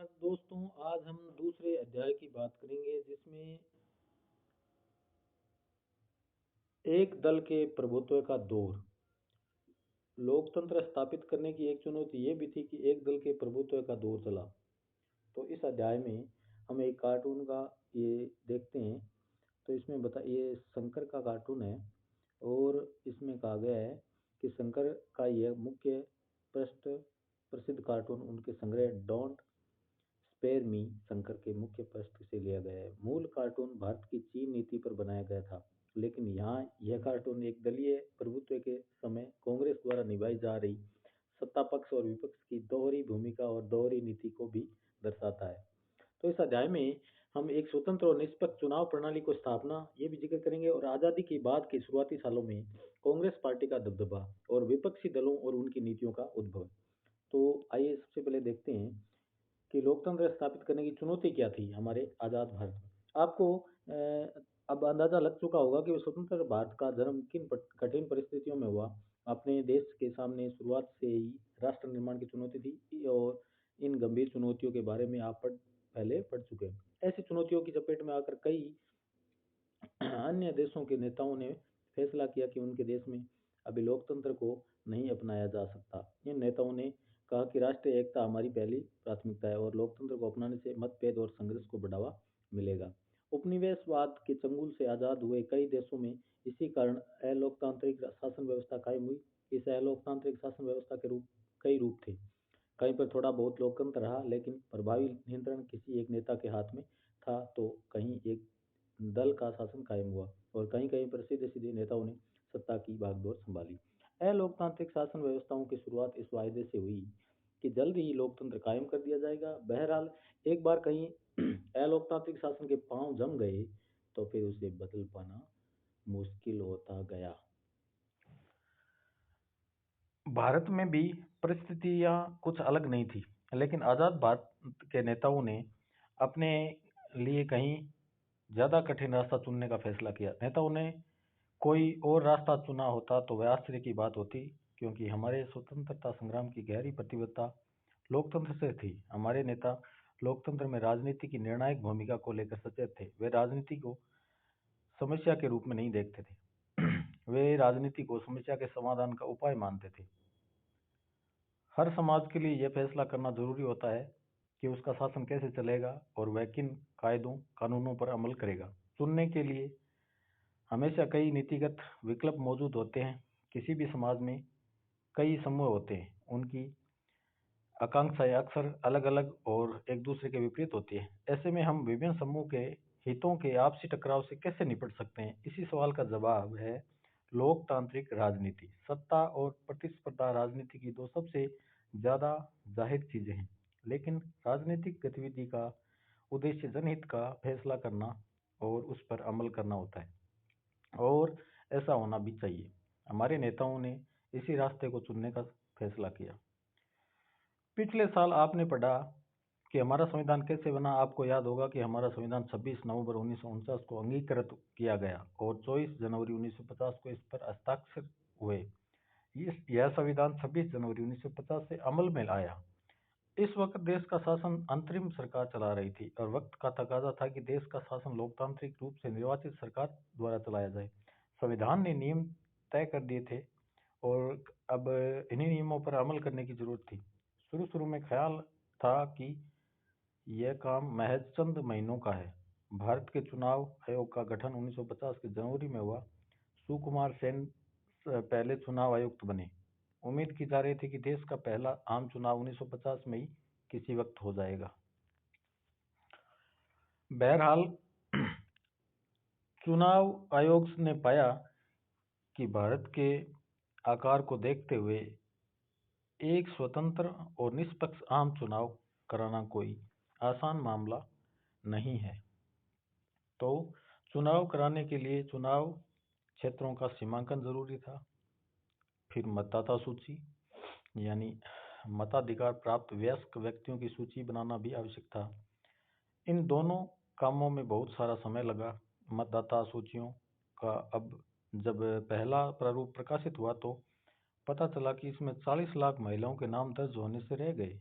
दोस्तों, आज हम दूसरे अध्याय की बात करेंगे जिसमें एक दल के प्रभुत्व का दौर। लोकतंत्र स्थापित करने की एक चुनौती ये भी थी कि एक दल के प्रभुत्व का दौर चला। तो इस अध्याय में हम एक कार्टून का ये देखते हैं। तो इसमें ये शंकर का कार्टून है और इसमें कहा गया है कि शंकर का यह मुख्य पृष्ठ प्रसिद्ध कार्टून उनके संग्रह डोंट स्पेयर मी शंकर के मुख्य पृष्ठ से लिया गया है। मूल कार्टून भारत की चीन नीति पर बनाया गया था, लेकिन यहाँ यह कार्टून एक दलीय प्रभुत्व के समय कांग्रेस द्वारा निभाई जा रही सत्ता पक्ष और विपक्ष की दोहरी भूमिका और दोहरी नीति को भी दर्शाता है। तो इस अध्याय में हम एक स्वतंत्र और निष्पक्ष चुनाव प्रणाली को स्थापना ये भी जिक्र करेंगे और आज़ादी के बाद के शुरुआती सालों में कांग्रेस पार्टी का दबदबा और विपक्षी दलों और उनकी नीतियों का उद्भव। तो आइए सबसे पहले देखते हैं कि लोकतंत्र स्थापित करने की चुनौती क्या थी हमारे आज़ाद भारत में। आपको अब अंदाजा लग चुका होगा कि स्वतंत्र भारत का जन्म किन कठिन परिस्थितियों में हुआ। अपने देश के सामने शुरुआत से ही राष्ट्र निर्माण की चुनौती थी और इन गंभीर चुनौतियों के बारे में आप पहले पढ़ चुके हैं। ऐसी चुनौतियों की चपेट में आकर कई अन्य देशों के नेताओं ने फैसला किया कि उनके देश में अभी लोकतंत्र को नहीं अपनाया जा सकता। इन नेताओं ने कहा कि राष्ट्रीय एकता हमारी पहली प्राथमिकता है और लोकतंत्र को अपनाने से मतभेद और संघर्ष को बढ़ावा मिलेगा। उपनिवेशवाद के चंगुल से आज़ाद हुए कई देशों में इसी कारण अलोकतांत्रिक शासन व्यवस्था कायम हुई। इस अलोकतांत्रिक शासन व्यवस्था के कई रूप थे। कहीं पर थोड़ा बहुत लोकतंत्र रहा, लेकिन प्रभावी नियंत्रण किसी एक नेता के हाथ में था, तो कहीं एक दल का शासन कायम हुआ और कहीं कहीं पर सीधे सीधे नेताओं ने सत्ता की बागडोर संभाली। अलोकतांत्रिक शासन व्यवस्थाओं की शुरुआत इस वायदे से हुई कि जल्द ही लोकतंत्र कायम कर दिया जाएगा। बहरहाल एक बार कहीं अलोकतांत्रिक शासन के पांव जम गए तो फिर उसे बदल पाना मुश्किल होता गया। भारत में भी परिस्थितियां कुछ अलग नहीं थी, लेकिन आज़ाद भारत के नेताओं ने अपने लिए कहीं ज़्यादा कठिन रास्ता चुनने का फैसला किया। नेताओं ने कोई और रास्ता चुना होता तो वह आश्चर्य की बात होती, क्योंकि हमारे स्वतंत्रता संग्राम की गहरी प्रतिबद्धता लोकतंत्र से थी। हमारे नेता लोकतंत्र में राजनीति की निर्णायक भूमिका को लेकर सचेत थे। वे राजनीति को समस्या के रूप में नहीं देखते थे, वे राजनीति को समस्या के समाधान का उपाय मानते थे। हर समाज के लिए यह फैसला करना जरूरी होता है कि उसका शासन कैसे चलेगा और वह किन कायदों कानूनों पर अमल करेगा। चुनने के लिए हमेशा कई नीतिगत विकल्प मौजूद होते हैं। किसी भी समाज में कई समूह होते हैं, उनकी आकांक्षाएं अक्सर अलग अलग और एक दूसरे के विपरीत होती है। ऐसे में हम विभिन्न समूह के हितों के आपसी टकराव से कैसे निपट सकते हैं? इसी सवाल का जवाब है लोकतांत्रिक राजनीति। सत्ता और प्रतिस्पर्धा राजनीति की दो सबसे ज्यादा जाहिर चीजें हैं, लेकिन राजनीतिक गतिविधि का उद्देश्य जनहित का फैसला करना और उस पर अमल करना होता है, और ऐसा होना भी चाहिए। हमारे नेताओं ने इसी रास्ते को चुनने का फैसला किया। पिछले साल आपने पढ़ा कि हमारा संविधान कैसे बना। आपको याद होगा कि हमारा संविधान 26 नवंबर 1949 को अंगीकृत किया गया और 24 जनवरी 1950 को इस पर हस्ताक्षर हुए। यह संविधान 26 जनवरी 1950 से अमल में आया। इस वक्त देश का शासन अंतरिम सरकार चला रही थी और वक्त का तकाजा था कि देश का शासन लोकतांत्रिक रूप से निर्वाचित सरकार द्वारा चलाया जाए। संविधान ने नियम तय कर दिए थे और अब इन्हीं नियमों पर अमल करने की जरूरत थी। शुरू शुरू में ख्याल था कि यह काम महज चंद महीनों का है। भारत के चुनाव आयोग का गठन 1950 के जनवरी में हुआ। सुकुमार सेन पहले चुनाव आयुक्त बने। उम्मीद की जा रही थी कि देश का पहला आम चुनाव 1950 में ही किसी वक्त हो जाएगा। बहरहाल चुनाव आयोग ने पाया कि भारत के आकार को देखते हुए एक स्वतंत्र और निष्पक्ष आम चुनाव कराना कोई आसान मामला नहीं है। तो चुनाव कराने के लिए चुनाव क्षेत्रों का सीमांकन जरूरी था। फिर मतदाता सूची यानी मताधिकार प्राप्त वयस्क व्यक्तियों की सूची बनाना भी आवश्यक था। इन दोनों कामों में बहुत सारा समय लगा। मतदाता सूचियों का अब जब पहला प्रारूप प्रकाशित हुआ तो पता चला कि इसमें 40 लाख महिलाओं के नाम दर्ज होने से रह गए।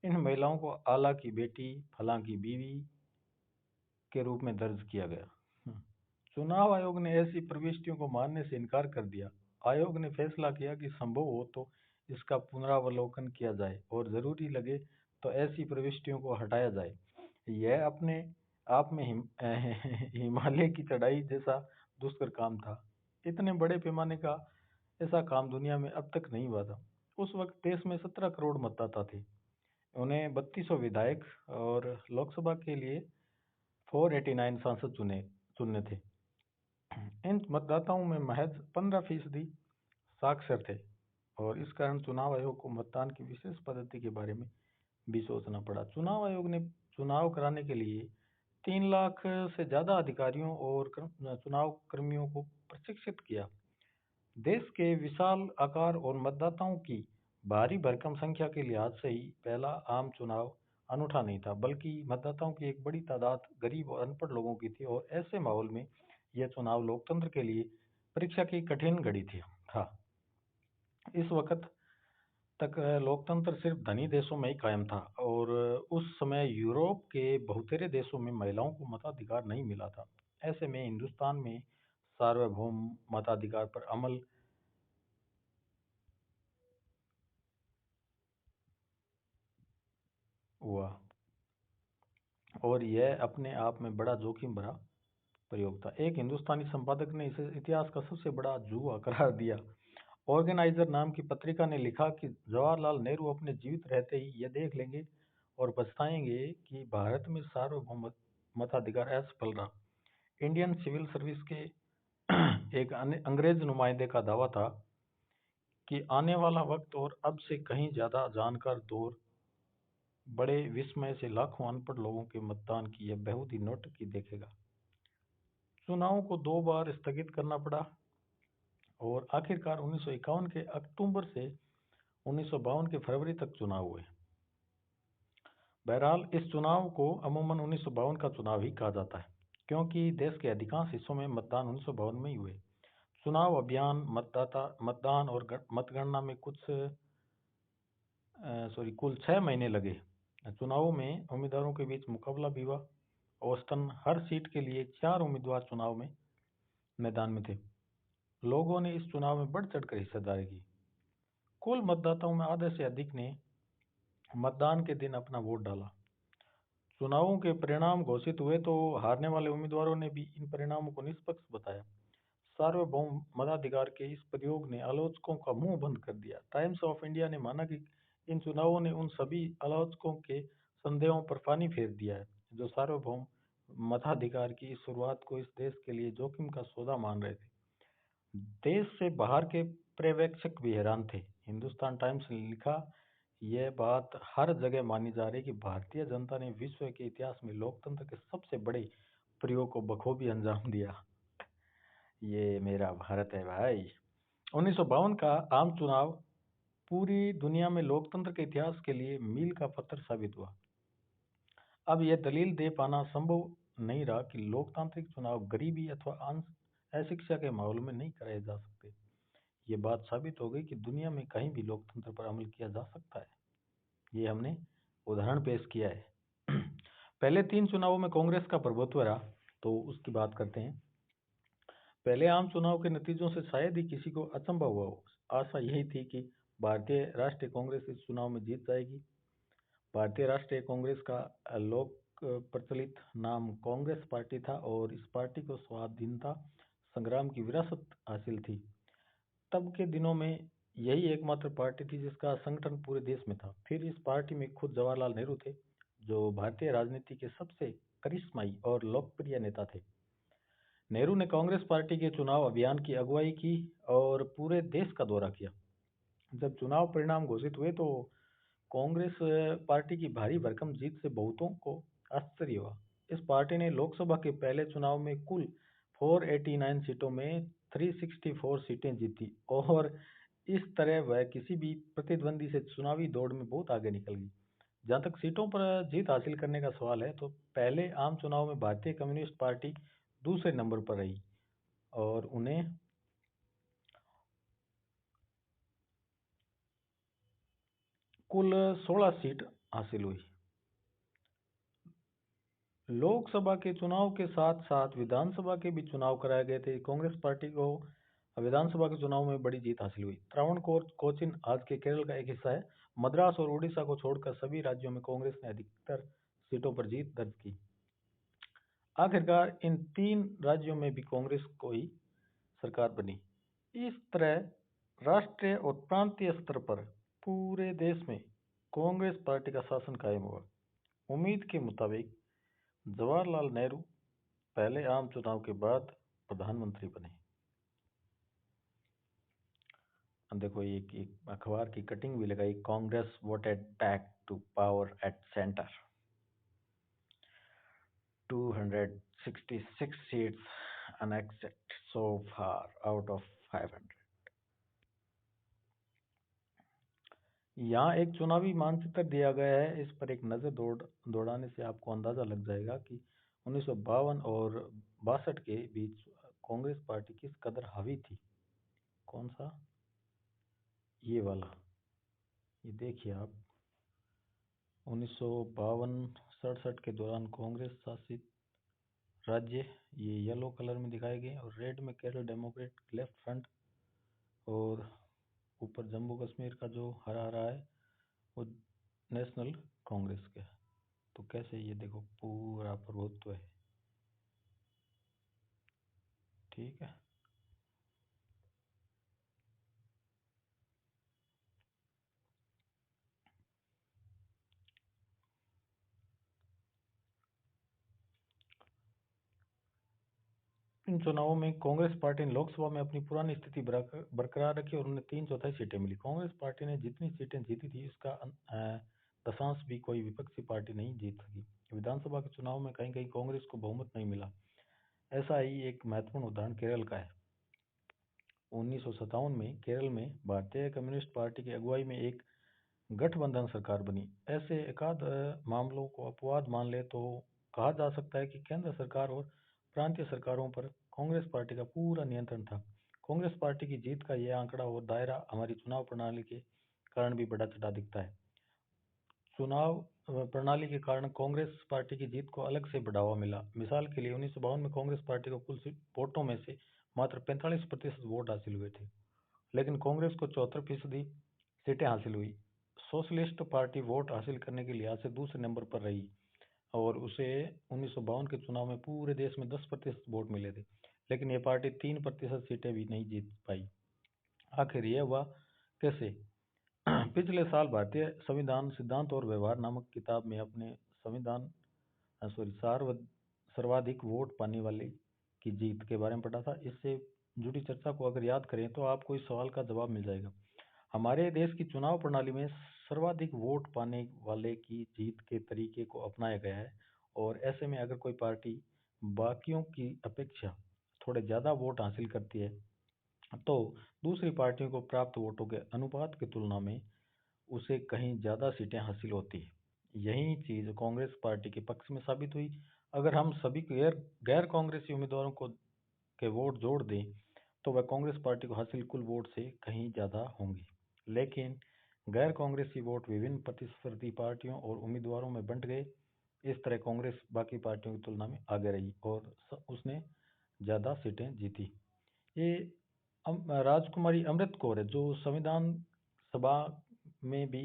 इन महिलाओं को आला की बेटी, फलां की बीवी के रूप में दर्ज किया गया। हम्म। चुनाव आयोग ने ऐसी प्रविष्टियों को मानने से इनकार कर दिया। आयोग ने फैसला किया कि संभव हो तो इसका पुनरावलोकन किया जाए और जरूरी लगे तो ऐसी प्रविष्टियों को हटाया जाए। यह अपने आप में हिमालय की चढ़ाई जैसा दुष्कर काम था। इतने बड़े पैमाने का ऐसा काम दुनिया में अब तक नहीं हुआ था। उस वक्त देश में 17 करोड़ मतदाता थे। उन्हें 3200 विधायक और लोकसभा के लिए 489 सांसद चुनने थे। इन मतदाताओं में महज 15% साक्षर थे और इस कारण चुनाव आयोग को मतदान की विशेष पद्धति के बारे में भी सोचना पड़ा। चुनाव आयोग ने चुनाव कराने के लिए 3 लाख से ज्यादा अधिकारियों और चुनाव कर्मियों को प्रशिक्षित किया। देश के विशाल आकार और मतदाताओं की भारी भरकम संख्या के लिहाज से ही पहला आम चुनाव अनूठा नहीं था, बल्कि मतदाताओं की एक बड़ी तादाद गरीब और अनपढ़ लोगों की थी और ऐसे माहौल में यह चुनाव लोकतंत्र के लिए परीक्षा की कठिन घड़ी थी था। इस वक्त तक लोकतंत्र सिर्फ धनी देशों में ही कायम था और उस समय यूरोप के बहुतेरे देशों में महिलाओं को मताधिकार नहीं मिला था। ऐसे में हिंदुस्तान में सार्वभौम मताधिकार पर अमल हुआ और यह अपने आप में बड़ा जोखिम भरा प्रयोग था। एक हिंदुस्तानी संपादक ने इसे इतिहास का सबसे बड़ा जुआ करार दिया। ऑर्गेनाइजर नाम की पत्रिका ने लिखा कि जवाहरलाल नेहरू अपने जीवित रहते ही यह देख लेंगे और पछताएंगे कि भारत में सार्वभौम मताधिकार असफल रहा। इंडियन सिविल सर्विस के एक अंग्रेज नुमाइंदे का दावा था कि आने वाला वक्त और अब से कहीं ज्यादा जानकार दौर बड़े विस्मय से लाखों अनपढ़ लोगों के मतदान की यह बेहूदी नौटंकी देखेगा। चुनावों को 2 बार स्थगित करना पड़ा और आखिरकार 1951 के अक्टूबर से 1952 के फरवरी तक चुनाव हुए। बहरहाल इस चुनाव को अमूमन 1952 का चुनाव ही कहा जाता है, क्योंकि देश के अधिकांश हिस्सों में मतदान 1952 में ही हुए। चुनाव अभियान, मतदान और मतगणना में कुल 6 महीने लगे। चुनावों में उम्मीदवारों के बीच मुकाबला भी हुआ। औसतन हर सीट के लिए 4 उम्मीदवार चुनाव में मैदान में थे। लोगों ने इस चुनाव में बढ़ चढ़कर हिस्सेदारी की। कुल मतदाताओं में आधे से अधिक ने मतदान के दिन अपना वोट डाला। चुनावों के परिणाम घोषित हुए तो हारने वाले उम्मीदवारों ने भी इन परिणामों को निष्पक्ष बताया। सार्वभौम मताधिकार के इस प्रयोग ने आलोचकों का मुंह बंद कर दिया। टाइम्स ऑफ इंडिया ने माना कि इन चुनावों ने उन सभी आलोचकों के संदेहों पर पानी फेर दिया है जो सार्वभौम मताधिकार की इस शुरुआत को इस देश के लिए जोखिम का सौदा मान रहे थे। देश से बाहर के पर्यवेक्षक भी हैरान थे। हिंदुस्तान टाइम्स ने लिखा, यह बात हर जगह मानी जा रही कि भारतीय जनता ने विश्व के इतिहास में लोकतंत्र के सबसे बड़े प्रयोग को बखूबी अंजाम दिया। ये मेरा भारत है भाई। 1952 का आम चुनाव पूरी दुनिया में लोकतंत्र के इतिहास के लिए मील का पत्थर साबित हुआ। अब यह दलील दे पाना संभव नहीं रहा कि लोकतांत्रिक चुनाव गरीबी अथवा अशिक्षा के माहौल में नहीं कराए जा सकते। ये बात साबित हो गई कि दुनिया में कहीं भी लोकतंत्र पर अमल किया जा सकता है। ये हमने उदाहरण पेश किया है। पहले 3 चुनावों में कांग्रेस का प्रभुत्व रहा, तो उसकी बात करते हैं। पहले आम चुनाव के नतीजों से शायद ही किसी को अचंभा हुआ हो। आशा यही थी कि भारतीय राष्ट्रीय कांग्रेस इस चुनाव में जीत जाएगी। भारतीय राष्ट्रीय कांग्रेस का लोक प्रचलित नाम कांग्रेस पार्टी था और इस पार्टी को स्वाधीनता संग्राम की विरासत हासिल थी। तब के दिनों में यही एकमात्र पार्टी थी जिसका संगठन पूरे देश में था। फिर इस पार्टी में खुद जवाहरलाल नेहरू थे, जो भारतीय राजनीति के सबसे करिश्माई और लोकप्रिय नेता थे। नेहरू ने कांग्रेस पार्टी के चुनाव अभियान की अगुवाई की और पूरे देश का दौरा किया। जब चुनाव परिणाम घोषित हुए तो कांग्रेस पार्टी की भारी भरकम जीत से बहुतों को आश्चर्य हुआ। इस पार्टी ने लोकसभा के पहले चुनाव में कुल 489 सीटों में 364 सीटें जीती और इस तरह वह किसी भी प्रतिद्वंदी से चुनावी दौड़ में बहुत आगे निकल गई। जहां तक सीटों पर जीत हासिल करने का सवाल है, तो पहले आम चुनाव में भारतीय कम्युनिस्ट पार्टी दूसरे नंबर पर रही और उन्हें कुल 16 सीट हासिल हुई। लोकसभा के चुनाव के साथ साथ विधानसभा के भी चुनाव कराए गए थे। कांग्रेस पार्टी को विधानसभा के चुनाव में बड़ी जीत हासिल हुई। त्रावणकोर कोचीन आज के केरल का एक हिस्सा है। मद्रास और उड़ीसा को छोड़कर सभी राज्यों में कांग्रेस ने अधिकतर सीटों पर जीत दर्ज की। आखिरकार इन 3 राज्यों में भी कांग्रेस को ही सरकार बनी। इस तरह राष्ट्रीय और प्रांतीय स्तर पर पूरे देश में कांग्रेस पार्टी का शासन कायम हुआ। उम्मीद के मुताबिक जवाहरलाल नेहरू पहले आम चुनाव के बाद प्रधानमंत्री बने। देखो एक अखबार की कटिंग भी लगाई, Congress voted back to power at centre, 266 seats annexed so far out of 500। यहाँ एक चुनावी मानचित्र दिया गया है। इस पर एक नज़र दौड़ाने से आपको अंदाजा लग जाएगा कि 1952 और 62 के बीच कांग्रेस पार्टी किस कदर हावी थी। कौन सा? ये वाला, ये देखिए आप। 1952-67 के दौरान कांग्रेस शासित राज्य ये येलो कलर में दिखाए गए और रेड में केरल डेमोक्रेटिक लेफ्ट फ्रंट, और ऊपर जम्मू कश्मीर का जो हरा हरा है वो नेशनल कांग्रेस के। तो कैसे, ये देखो पूरा प्रभुत्व है। ठीक है। इन चुनावों में कांग्रेस पार्टी ने लोकसभा में अपनी पुरानी स्थिति बरकरार रखी और उन्हें 3/4 सीटें मिली। कांग्रेस पार्टी ने जितनी सीटें जीती थी उसका दशांश भी कोई विपक्षी पार्टी नहीं जीत सकी। विधानसभा के चुनाव में कहीं कहीं कांग्रेस को बहुमत नहीं मिला। ऐसा ही एक महत्वपूर्ण उदाहरण केरल का है। 1957 में केरल में भारतीय कम्युनिस्ट पार्टी की अगुवाई में एक गठबंधन सरकार बनी। ऐसे एकाध मामलों को अपवाद मान ले तो कहा जा सकता है कि केंद्र सरकार और प्रांतीय सरकारों पर कांग्रेस पार्टी का पूरा नियंत्रण था। कांग्रेस पार्टी की जीत का यह आंकड़ा और दायरा हमारी चुनाव प्रणाली के कारण भी बढ़ा चढ़ा दिखता है। चुनाव प्रणाली के कारण कांग्रेस पार्टी की जीत को अलग से बढ़ावा मिला। मिसाल के लिए 1952 में कांग्रेस पार्टी को कुल वोटों में से मात्र 45% वोट हासिल हुए थे, लेकिन कांग्रेस को 74% सीटें हासिल हुई। सोशलिस्ट पार्टी वोट हासिल करने के लिहाज से दूसरे नंबर पर रही और उसे 1952 के चुनाव में पूरे देश में 10% वोट मिले थे, लेकिन यह पार्टी 3% सीटें भी नहीं जीत पाई। आखिर यह हुआ कैसे? पिछले साल भारतीय संविधान सिद्धांत और व्यवहार नामक किताब में अपने संविधान सर्वाधिक वोट पाने वाले की जीत के बारे में पढ़ा था। इससे जुड़ी चर्चा को अगर याद करें तो आपको इस सवाल का जवाब मिल जाएगा। हमारे देश की चुनाव प्रणाली में सर्वाधिक वोट पाने वाले की जीत के तरीके को अपनाया गया है, और ऐसे में अगर कोई पार्टी बाकियों की अपेक्षा थोड़े ज़्यादा वोट हासिल करती है तो दूसरी पार्टियों को प्राप्त वोटों के अनुपात की तुलना में उसे कहीं ज़्यादा सीटें हासिल होती है। यही चीज़ कांग्रेस पार्टी के पक्ष में साबित हुई। अगर हम सभी गैर गैर कांग्रेसी उम्मीदवारों को के वोट जोड़ दें तो वह कांग्रेस पार्टी को हासिल कुल वोट से कहीं ज़्यादा होंगे, लेकिन गैर कांग्रेसी वोट विभिन्न प्रतिस्पर्धी पार्टियों और उम्मीदवारों में बंट गए। इस तरह कांग्रेस बाकी पार्टियों की तुलना में आगे रही और उसने ज़्यादा सीटें जीती। ये राजकुमारी अमृत कौर है जो संविधान सभा में भी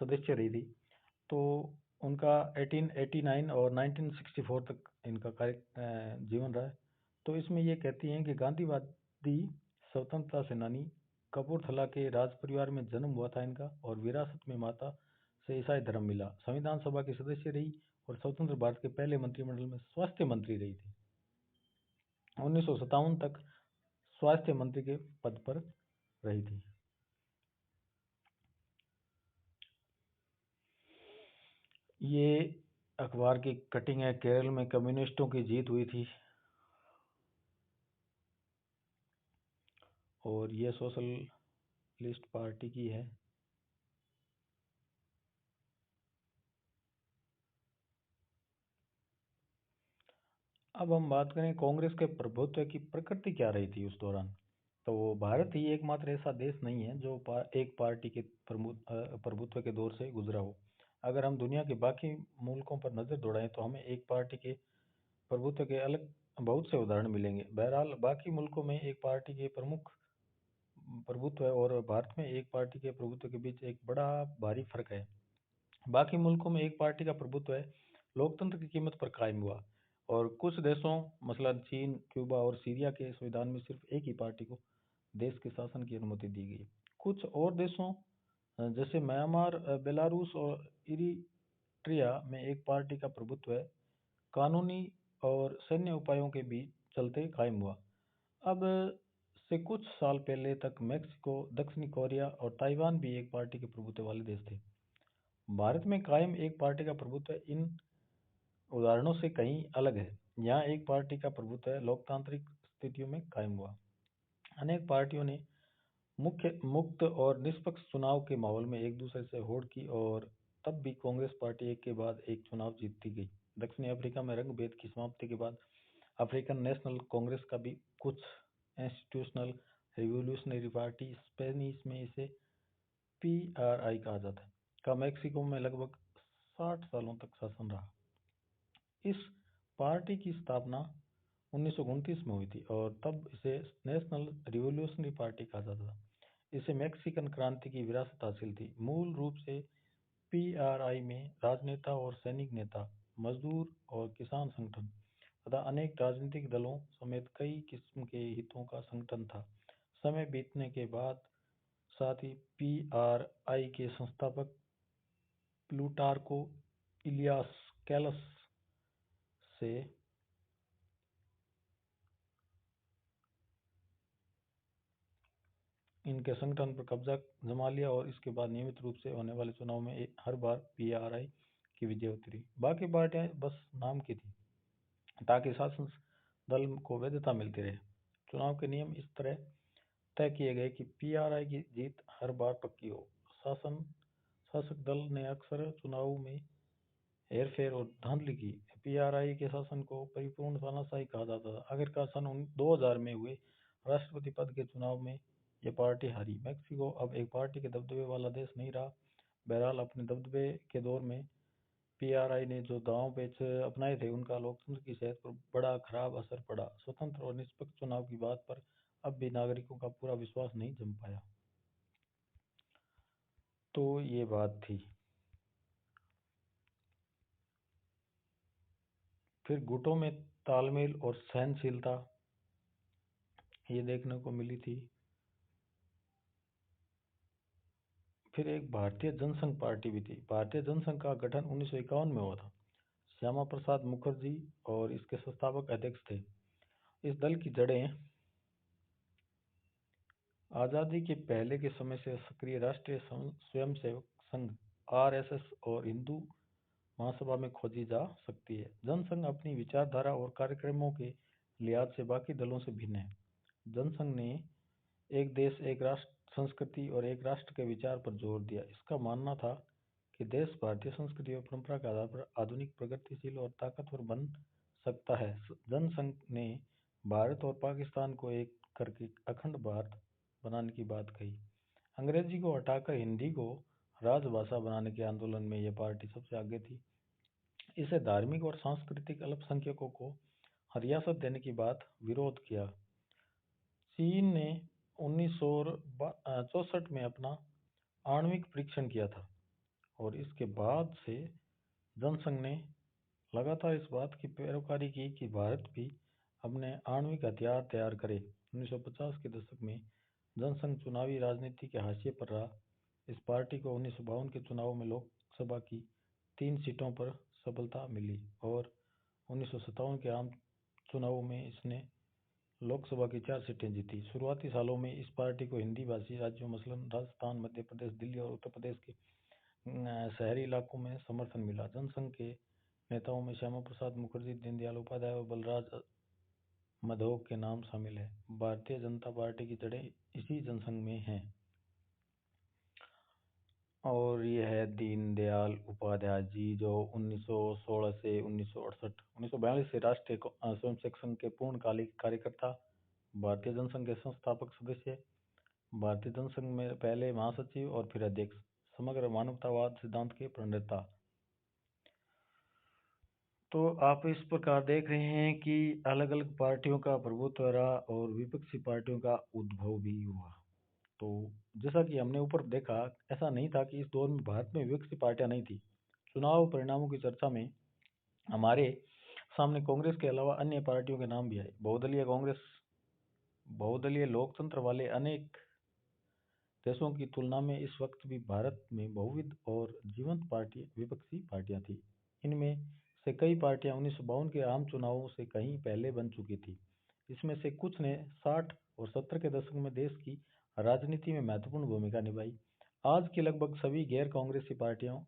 सदस्य रही थी। तो उनका 1889 और 1964 तक इनका जीवन रहा है। तो इसमें ये कहती हैं कि गांधीवादी स्वतंत्रता सेनानी, कपूरथला के राज परिवार में जन्म हुआ था इनका और विरासत में माता से ईसाई धर्म मिला। संविधान सभा की सदस्य रही और स्वतंत्र भारत के पहले मंत्रिमंडल में स्वास्थ्य मंत्री रही थी। 1957 तक स्वास्थ्य मंत्री के पद पर रही थी। ये अखबार की कटिंग है। केरल में कम्युनिस्टों की जीत हुई थी और ये सोशलिस्ट पार्टी की है। अब हम बात करें कांग्रेस के प्रभुत्व की प्रकृति क्या रही थी उस दौरान। तो भारत ही एकमात्र ऐसा देश नहीं है जो एक पार्टी के प्रभुत्व के दौर से गुजरा हो। अगर हम दुनिया के बाकी मुल्कों पर नज़र दौड़ाएं तो हमें एक पार्टी के प्रभुत्व के अलग बहुत से उदाहरण मिलेंगे। बहरहाल बाकी मुल्कों में एक पार्टी के प्रमुख प्रभुत्व है और भारत में एक पार्टी के प्रभुत्व के बीच एक बड़ा भारी फर्क है। बाकी मुल्कों में एक पार्टी का प्रभुत्व है लोकतंत्र की कीमत पर कायम हुआ, और कुछ देशों मसलन चीन, क्यूबा और सीरिया के संविधान में सिर्फ एक ही पार्टी को देश के शासन की अनुमति दी गई। कुछ और देशों जैसे म्यांमार, बेलारूस और इरिट्रिया में एक पार्टी का प्रभुत्व है कानूनी और सैन्य उपायों के बीच चलते कायम हुआ। अब से कुछ साल पहले तक मेक्सिको, दक्षिणी कोरिया और ताइवान भी एक पार्टी के प्रभुत्व वाले देश थे। भारत में कायम एक पार्टी का प्रभुत्व इन उदाहरणों से कहीं अलग है। यहाँ एक पार्टी का प्रभुत्व लोकतांत्रिक स्थितियों में कायम हुआ। अनेक पार्टियों ने मुक्त और निष्पक्ष चुनाव के माहौल में एक दूसरे से होड़ की, और तब भी कांग्रेस पार्टी एक के बाद एक चुनाव जीतती गई। दक्षिण अफ्रीका में रंग भेद की समाप्ति के बाद अफ्रीकन नेशनल कांग्रेस का भी कुछ इंस्टीट्यूशनल रिवॉल्यूशनरी पार्टी, स्पेनिश में इसे पीआरआई कहा जाता है, का मेक्सिको में लगभग 60 सालों तक शासन रहा। इस पार्टी की स्थापना 1929 में हुई थी और तब इसे नेशनल रिवॉल्यूशनरी पार्टी कहा जाता था। इसे मैक्सिकन क्रांति की विरासत हासिल थी। मूल रूप से पीआरआई में राजनेता और सैनिक नेता, मजदूर और किसान संगठन तथा अनेक राजनीतिक दलों समेत कई किस्म के हितों का संगठन था। समय बीतने के बाद साथ ही पीआरआई के संस्थापक प्लूटार्को इलियास कैलस से इनके संगठन पर कब्जा जमा लिया और इसके बाद नियमित रूप से होने वाले चुनाव में हर बार पीआरआई की विजय होती रही। बाकी पार्टियां बस नाम की थी ताकि शासन दल को वैधता मिलती रहे। चुनाव के नियम इस तरह तय किए गए कि पीआरआई की जीत हर बार पक्की हो। शासक दल ने अक्सर चुनाव में हेरफेर और धांधली की। पीआरआई के शासन को परिपूर्ण तानाशाही कहा जाता था। आखिरकार सन 2000 में हुए राष्ट्रपति पद के चुनाव में यह पार्टी हारी। मेक्सिको अब एक पार्टी के दबदबे वाला देश नहीं रहा। बहरहाल अपने दबदबे के दौर में पीआरआई ने जो दांव पेच अपनाए थे उनका लोकतंत्र की सेहत पर बड़ा खराब असर पड़ा। स्वतंत्र और निष्पक्ष चुनाव की बात पर अब भी नागरिकों का पूरा विश्वास नहीं जम पाया। तो ये बात थी। फिर गुटों में तालमेल और सहनशीलता ये देखने को मिली थी। फिर एक भारतीय जनसंघ पार्टी भी थी। भारतीय जनसंघ का गठन 1951 में हुआ था। श्यामा प्रसाद मुखर्जी और इसके संस्थापक अध्यक्ष थे। इस दल की जड़ें आज़ादी के पहले के समय से सक्रिय राष्ट्रीय स्वयंसेवक संघ आरएसएस और हिंदू महासभा में खोजी जा सकती है। जनसंघ अपनी विचारधारा और कार्यक्रमों के लिहाज से बाकी दलों से भिन्न है। जनसंघ ने एक देश एक राष्ट्र संस्कृति और एक राष्ट्र के विचार पर जोर दिया। इसका मानना था कि देश भारतीय संस्कृति और परंपरा के आधार पर आधुनिक, प्रगतिशील और ताकतवर बन सकता है। जनसंघ ने भारत और पाकिस्तान को एक करके अखंड भारत बनाने की बात कही। अंग्रेजी को हटाकर हिंदी को राजभाषा बनाने के आंदोलन में यह पार्टी सबसे आगे थी। इसे धार्मिक और सांस्कृतिक अल्पसंख्यकों को रियासत देने की बात विरोध किया। चीन ने 1964 में अपना आणविक परीक्षण किया था और इसके बाद से जनसंघ ने लगातार इस बात की पैरोकारी की कि भारत भी अपने आणविक हथियार तैयार करे। 1950 के दशक में जनसंघ चुनावी राजनीति के हाशिए पर रहा। इस पार्टी को 1952 के चुनाव में लोकसभा की 3 सीटों पर सफलता मिली और 1957 के आम चुनावों में इसने लोकसभा की 4 सीटें जीती। शुरुआती सालों में इस पार्टी को हिंदी भाषी राज्यों मसलन राजस्थान, मध्य प्रदेश, दिल्ली और उत्तर प्रदेश के शहरी इलाकों में समर्थन मिला। जनसंघ के नेताओं में श्यामा प्रसाद मुखर्जी, दीनदयाल उपाध्याय और बलराज मधोक के नाम शामिल हैं। भारतीय जनता पार्टी की जड़ें इसी जनसंघ में हैं। और ये है दीनदयाल उपाध्याय जी, जो 1916 से 1942 से राष्ट्रीय स्वयंसेवक संघ के पूर्णकालिक कार्यकर्ता, भारतीय जनसंघ के संस्थापक सदस्य, भारतीय जनसंघ में पहले महासचिव और फिर अध्यक्ष, समग्र मानवतावाद सिद्धांत के प्रणेता। तो आप इस प्रकार देख रहे हैं कि अलग अलग पार्टियों का प्रभुत्व रहा और विपक्षी पार्टियों का उद्भव भी हुआ। तो जैसा कि हमने ऊपर देखा, ऐसा नहीं था कि इस दौर में भारत में विपक्षी पार्टियां नहीं थी। चुनाव परिणामों की चर्चा में हमारे सामने कांग्रेस के अलावा अन्य पार्टियों के नाम भी आए। बहुदलीय लोकतंत्र वाले अनेक देशों की तुलना में इस वक्त भी भारत में बहुविध और जीवंत विपक्षी पार्टियां थी। इनमें से कई पार्टियां 1952 के आम चुनावों से कहीं पहले बन चुकी थी। इसमें से कुछ ने 60 और 70 के दशक में देश की राजनीति में महत्वपूर्ण भूमिका निभाई। आज की लगभग सभी गैर कांग्रेसी पार्टियों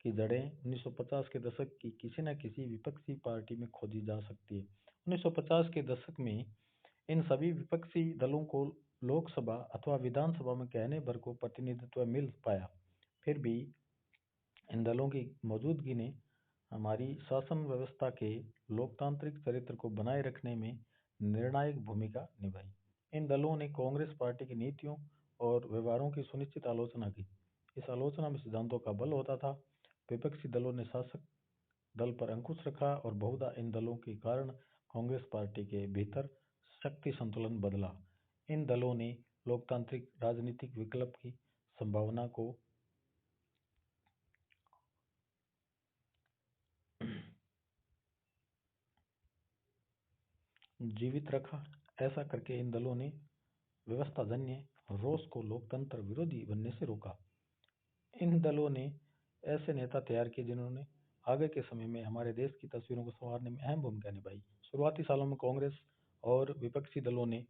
की जड़ें 1950 के दशक की किसी न किसी विपक्षी पार्टी में खोजी जा सकती है। 1950 के दशक में इन सभी विपक्षी दलों को लोकसभा अथवा विधानसभा में कहने भर को प्रतिनिधित्व मिल पाया। फिर भी इन दलों की मौजूदगी ने हमारी शासन व्यवस्था के लोकतांत्रिक चरित्र को बनाए रखने में निर्णायक भूमिका निभाई। इन दलों ने कांग्रेस पार्टी की नीतियों और व्यवहारों की सुनिश्चित आलोचना की। इस आलोचना में सिद्धांतों का बल होता था। विपक्षी दलों ने शासक दल पर अंकुश रखा और बहुधा इन दलों के कारण कांग्रेस पार्टी के भीतर शक्ति संतुलन बदला। इन दलों ने लोकतांत्रिक राजनीतिक विकल्प की संभावना को जीवित रखा। ऐसा करके इन दलों ने व्यवस्थाजन्य रोष को लोकतंत्र विरोधी बनने से रोका। इन दलों ने ऐसे नेता तैयार किए जिन्होंने आगे के समय में हमारे देश की तस्वीरों को संवारने में अहम भूमिका निभाई। शुरुआती सालों में कांग्रेस और विपक्षी दलों ने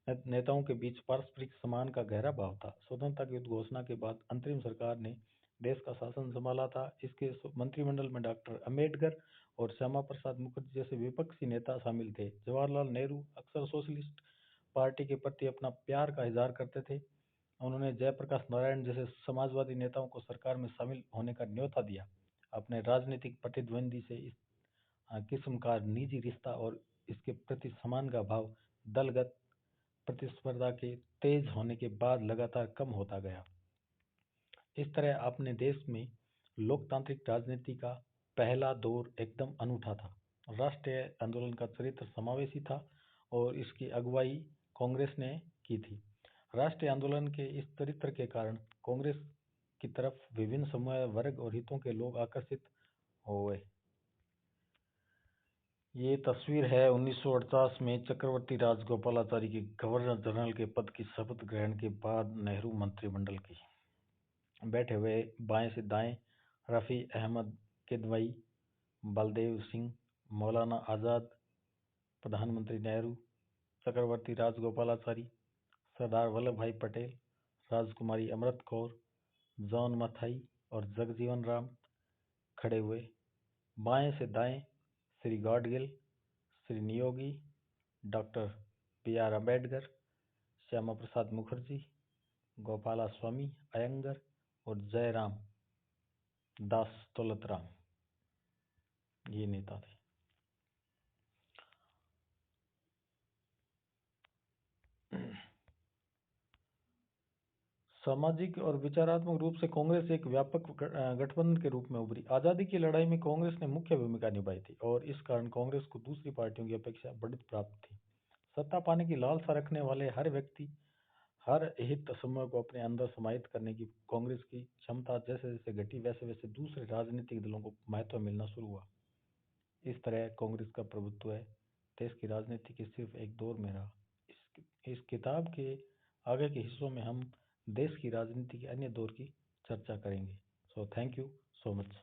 नेताओं के बीच पारस्परिक सम्मान का गहरा भाव था। स्वतंत्रता की घोषणा के बाद अंतरिम सरकार ने देश का शासन संभाला था। इसके मंत्रिमंडल में डॉक्टर अंबेडकर और श्यामा प्रसाद मुखर्जी जैसे विपक्षी नेता शामिल थे। जवाहरलाल नेहरू अक्सर सोशलिस्ट पार्टी के प्रति अपना प्यार का इजहार करते थे। उन्होंने जयप्रकाश नारायण जैसे समाजवादी नेताओं को सरकार में शामिल होने का न्योता दिया। अपने राजनीतिक प्रतिद्वंदी से इस किस्म का निजी रिश्ता और इसके प्रति सम्मान का भाव दलगत प्रतिस्पर्धा के तेज होने के बाद लगातार कम होता गया। इस तरह अपने देश में लोकतांत्रिक राजनीति का पहला दौर एकदम अनूठा था। राष्ट्रीय आंदोलन का चरित्र समावेशी था और इसकी अगुवाई कांग्रेस ने की थी। राष्ट्रीय आंदोलन के इस चरित्र के कारण कांग्रेस की तरफ विभिन्न समुदाय, वर्ग और हितों के लोग आकर्षित हुए। ये तस्वीर है 1948 में चक्रवर्ती राजगोपालाचारी के गवर्नर जनरल के पद की शपथ ग्रहण के बाद नेहरू मंत्रिमंडल की। बैठे हुए बाएं से दाएं रफी अहमद किदवई, बलदेव सिंह, मौलाना आजाद, प्रधानमंत्री नेहरू, चक्रवर्ती राजगोपालाचारी, सरदार वल्लभ भाई पटेल, राजकुमारी अमृत कौर, जॉन मथाई और जगजीवन राम खड़े हुए। बाएं से दाएं Shri Gadgil, Shri Niyogi, doctor B R Ambedkar, Shyama Prasad Mukherjee, Gopala Swami Ayyangar और जयराम दास दौलतराम, ये नेता थे। सामाजिक और विचारात्मक रूप से कांग्रेस एक व्यापक गठबंधन के रूप में उभरी। आज़ादी की लड़ाई में कांग्रेस ने मुख्य भूमिका निभाई थी और इस कारण कांग्रेस को दूसरी पार्टियों की अपेक्षा बढ़त प्राप्त थी। सत्ता पाने की लालसा रखने वाले हर व्यक्ति, हर हित समूह को अपने अंदर समाहित करने की कांग्रेस की क्षमता जैसे जैसे घटी, वैसे वैसे दूसरे राजनीतिक दलों को महत्व मिलना शुरू हुआ। इस तरह कांग्रेस का प्रभुत्व देश की राजनीति के सिर्फ एक दौर में रहा। इस किताब के आगे के हिस्सों में हम देश की राजनीति के अन्य दौर की चर्चा करेंगे। So thank you so much.